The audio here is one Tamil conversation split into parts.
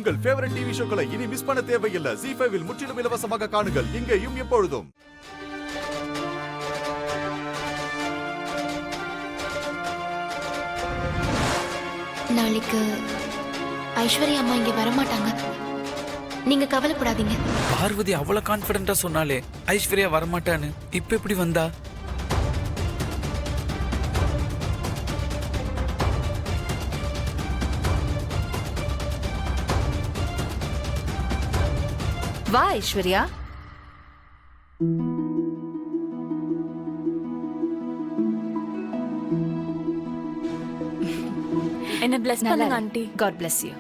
உங்கள் ஃபேவரட் டிவி ஷோக்களை இனி மிஸ் பண்ண தேவையில்லை. ZEE5 இல் முற்றிலும் இலவசமாக காணுங்கள். இங்கேயும் எப்பொழுதும். நாளைக்கு ஐஸ்வர்யா அம்மா இங்க வரமாட்டாங்க. நீங்க கவலைப்படாதீங்க. பார்வதி அவ்வளவு கான்பிடண்டா சொன்னாலே ஐஸ்வர்யா வரமாட்டான்னு இப்ப எப்படி வந்தா? வா ஐஸ்வர்யா. என்ன பிளஸ் பண்ணுங்க ஆண்டி. God bless you.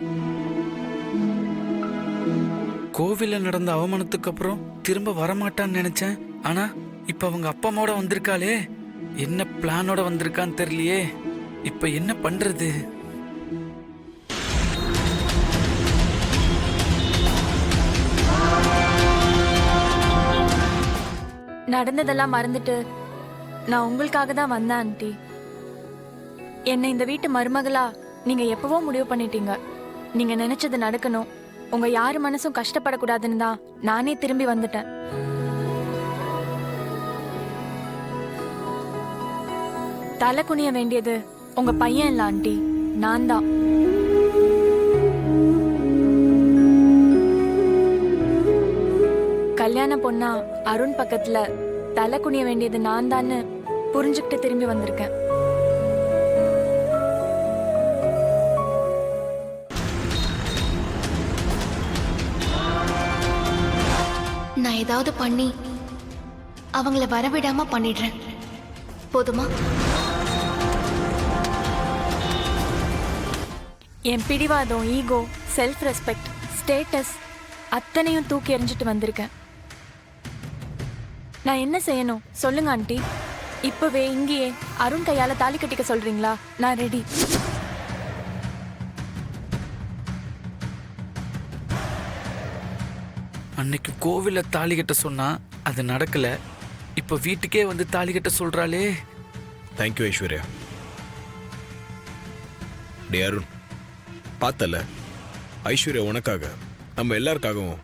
கோவில்ல நடந்த அவமானத்துக்கு அப்புறம் திரும்ப வரமாட்டான்னு நினைச்சேன். ஆனா இப்ப அவங்க அப்பா அம்மாவோட வந்திருக்காளே, என்ன பிளானோட வந்திருக்கான்னு தெரியலையே. இப்ப என்ன பண்றது? நடந்ததெல்லாம் மறந்துட்டு நான் உங்களுக்காக தான் வந்தேன் ஆண்டி. என்னை இந்த வீட்டு மருமகளா நீங்க எப்பவோ முடிவு பண்ணிட்டீங்க. நீங்க நினைச்சது நடக்கணும், உங்க யாரு மனசும் கஷ்டப்படக்கூடாதுன்னு தான் நானே திரும்பி வந்துட்டேன். தலை குனிய வேண்டியது உங்க பையன் இல்ல ஆண்டி, நான் தான். கல்யாண பொண்ணா அருண் பக்கத்துல தலை குனிய வேண்டியது நான் தான்னு புரிஞ்சுக்கிட்டு திரும்பி வந்திருக்கேன். நான் ஏதாவது பண்ணி அவங்கள வரவிடாம பண்ணிடுறேன். போதுமா? என் பிடிவாதம், ஈகோ, செல்ஃப் ரெஸ்பெக்ட், ஸ்டேட்டஸ் அத்தனையும் தூக்கி எறிஞ்சிட்டு வந்திருக்கேன். நான் என்ன செய்யணும் சொல்லுங்க ஆண்டி. இப்பவே இங்கேயே அருண் கையால தாலி கட்டிக்க சொல்றீங்களா? நான் ரெடி. அன்னைக்கு கோவில்ல தாலி கட்ட சொன்னா அது நடக்கல. இப்ப வீட்டுக்கே வந்து தாலி கட்ட சொல்றாளே. தேங்க்யூ ஐஸ்வர்யா. டே அருண், பார்த்தல ஐஸ்வர்யா உனக்காக நம்ம எல்லாருக்காகவும்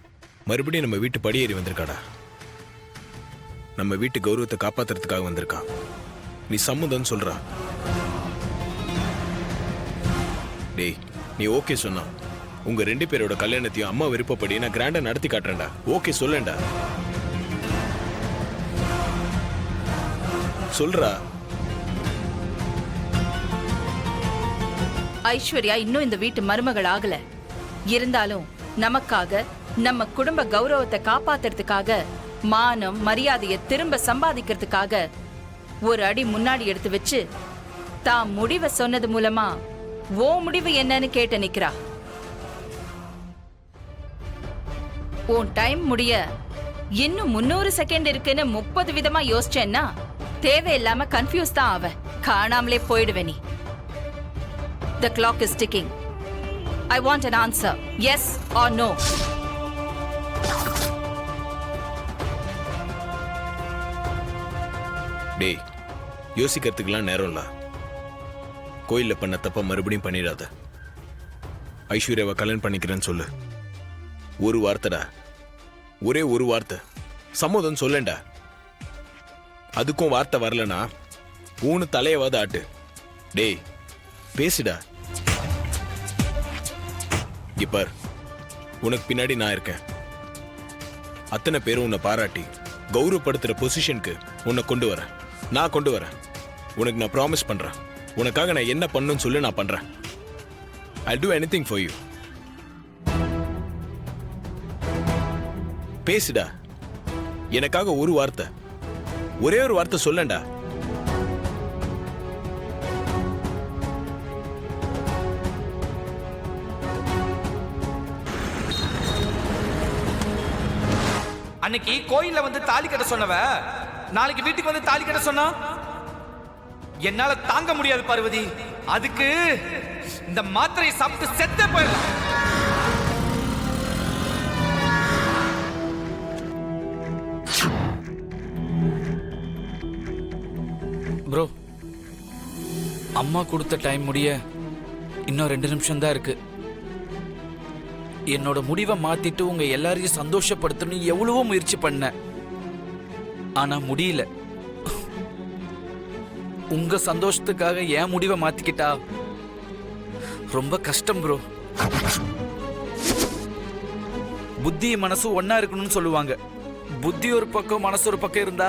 மறுபடியும் நம்ம வீட்டு படியேறி வந்திருக்காடா. நம்ம வீட்டு கௌரவத்தை காப்பாத்துறதுக்காக வந்திருக்கா. நீ சம்மதம் சொல்றா? டேய், நீ ஓகே சொன்னா உங்க 2 பேரோட கல்யாணத்தையும் அம்மா விருப்பப்படி நான் கிராண்டா நடத்தி காட்டுறேன்டா. ஓகே சொல்லேன்டா. சொல்றா. ஐஸ்வர்யா இன்னும் இந்த வீட்டு மருமகள் ஆகல. இருந்தாலும் நமக்காக, நம்ம குடும்ப கௌரவத்தை காப்பாத்துறதுக்காக, மானம் மரியாதையை திரும்ப சம்பாதிக்கிறதுக்காக ஒரு அடி முன்னாடி எடுத்து வச்சு தான் முடிவை சொன்னது மூலமா ஓ முடிவு என்னன்னு கேட்டு நிக்கிறா. உன் டைம் முடிய இன்னும் 300 செகண்ட் இருக்குன்னு 30 விதமா யோசிச்சேன்னா தேவையில்லாம கன்ஃபியூஸ் தான் ஆவ. காணாமலே போயிடுவே நீ. The clock is ticking. I want an answer. Yes or no? டேய், யோசிக்கிறதுக்கெல்லாம் நேரம் இல்ல. கோயில்ல பண்ண தப்ப மறுபடியும் பண்ணிடாத. ஐஸ்வர்யாவை கல்யாணம் பண்ணிக்கிறேன்னு சொல்லு. ஒரு வார்த்தைடா, ஒரே ஒரு வார்த்தை சம்மதம் சொல்லேன்டா. அதுக்கும் வார்த்தை வரலனா ஊனு தலையவாத ஆட்டு. டேய் பேசிடா. இப்பார், உனக்கு பின்னாடி நான் இருக்கேன். அத்தனை பேரும் உன்னை பாராட்டி கௌரவப்படுத்துற பொசிஷனுக்கு உன்னை கொண்டு வரேன். நான் கொண்டு வரேன். உனக்கு நான் ப்ராமிஸ் பண்றேன். உனக்காக நான் என்ன பண்ணணும்னு சொல்லி நான் பண்றேன். I'll do anything for you. பேசுடா. எனக்காக ஒரு வார்த்தை, ஒரே ஒரு வார்த்தை சொல்லண்டா. அன்னைக்கு கோயில்ல வந்து தாலி கட்ட சொன்னவ நாளைக்கு வீட்டுக்கு வந்து தாலி கட்ட சொன்னா என்னால தாங்க முடியாது பார்வதி. அதுக்கு இந்த மாத்திரையை சாப்பிட்டு செத்தே போயிடலாம். ப்ரோ, அம்மா கொடுத்த டைம் முடிய இன்னும் 2 நிமிஷம் தான் இருக்கு. என்னோட முடிவை மாத்திட்டு உங்க எல்லாரையும் சந்தோஷப்படுத்தணும் எவ்வளவோ முயற்சி பண்ணேன். ஆனா முடியல. உங்க சந்தோஷத்துக்காக என் முடிவை மாத்திக்கிட்டா ரொம்ப கஷ்டம் ப்ரோ. புத்தி மனசு ஒன்னா இருக்கணும்னு சொல்லுவாங்க. புத்தி ஒரு பக்கம் மனசு ஒரு பக்கம் இருந்தா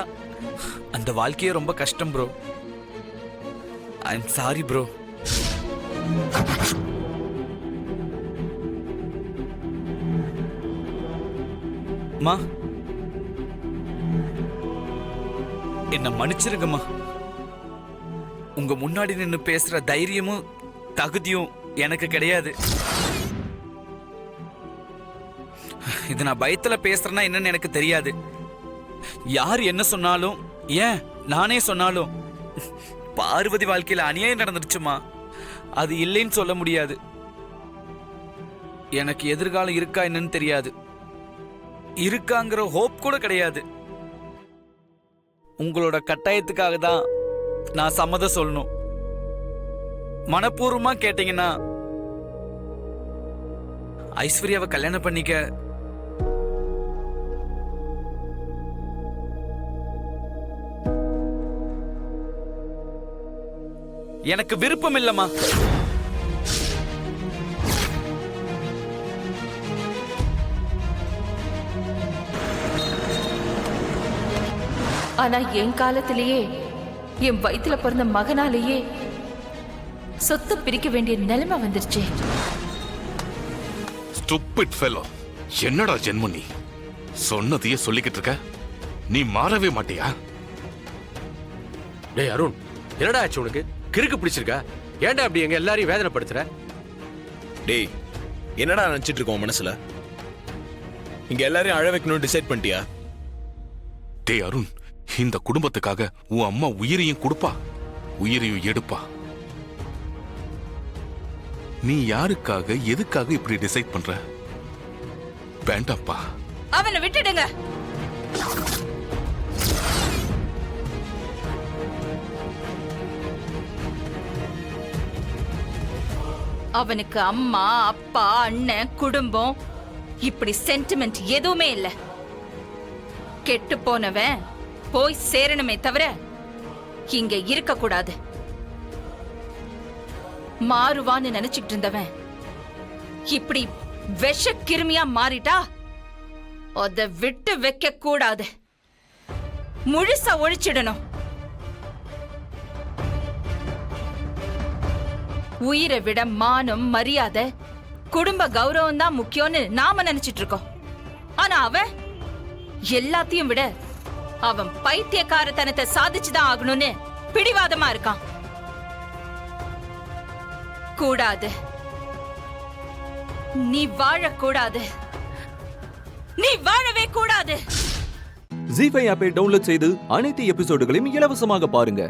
அந்த வாழ்க்கையே ரொம்ப கஷ்டம் bro. I am sorry bro. மா, என்ன மன்னிச்சிருங்கம்மா. உங்க முன்னாடி நின்னு பேசுற தைரியமும் தகுதியும் எனக்கு கிடையாது. இது நான் பயத்துல பேசுறேன்னா என்னன்னு எனக்கு தெரியாது. யார் என்ன சொன்னாலும், ஏன் நானே சொன்னாலும் பார்வதி வாழ்க்கையில அநியாயம் நடந்துருச்சுமா. அது இல்லைன்னு சொல்ல முடியாது. எனக்கு எதிர்காலம் இருக்கா என்னன்னு தெரியாது. இருக்காங்கிற ஹோப் கூட கிடையாது. உங்களோட கட்டாயத்துக்காக தான் நான் சம்மதம் சொல்லணும். மனப்பூர்வமா கேட்டீங்கன்னா ஐஸ்வர்யாவை கல்யாணம் பண்ணிக்க எனக்கு விருப்பம் இல்லம்மா. ஆனா என் காலத்திலேயே என் வயித்துல பிறந்த மகனாலேயே சொத்து பிரிக்க வேண்டிய நிலைமை வந்துருச்சு. ஸ்டூபிட் ஃபெலோ, என்னடா ஜென்மம் நீ? சொன்னதையே சொல்லிக்கிட்டு இருக்க. நீ மாறவே மாட்டியா? டேய் அருண், என்னடா ஆச்சு உனக்கு? கிறுக்கு பிடிச்சிருக்கா? ஏன்டா அப்படி எங்க எல்லாரையும் வேதனைப்படுத்துற? டேய், என்னடா நினைச்சிட்டு இருக்கோம் மனசுல? இங்க எல்லாரையும் அழ வைக்கணும்னு டிசைட் பண்ணிட்டியா? டேய் அருண், இந்த குடும்பத்துக்காக உன் அம்மா உயிரையும் கொடுப்பா, உயிரையும் எடுப்பா. நீ யாருக்காக எதுக்காக இப்படி டிசைட் பண்ற? வேண்டாம்ப்பா. அவனை விட்டுடுங்க. அவனுக்கு அம்மா அப்பா அண்ணன் குடும்பம் இப்படி சென்டிமெண்ட் எதுவுமே இல்ல. கெட்டு போனவன் போய் சேரணுமே தவிர இங்க இருக்க கூடாது. மாறுவான்னு நினைச்சிட்டு இருந்தவன் இப்படி விஷ கிருமியா மாறிட்டா அத விட்டு வைக்க கூடாது. முழுசா ஒழிச்சிடணும். உயிரை விட மானம் மரியாதை குடும்ப கௌரவம் தான் முக்கியம்னு நாம நினைச்சிட்டு இருக்கோம். ஆனா அவன் எல்லாத்தையும் விட அவன் பைத்தியக்காரத்தனத்தை சாதிச்சுதான் ஆகணும்னு பிடிவாதமா இருக்கான். கூடாது, நீ வாழக்கூடாது, நீ வாழவே கூடாது. ஜீ5 ஆப்பை டவுன்லோட் செய்து அனைத்து எபிசோடுகளையும் இலவசமாக பாருங்க.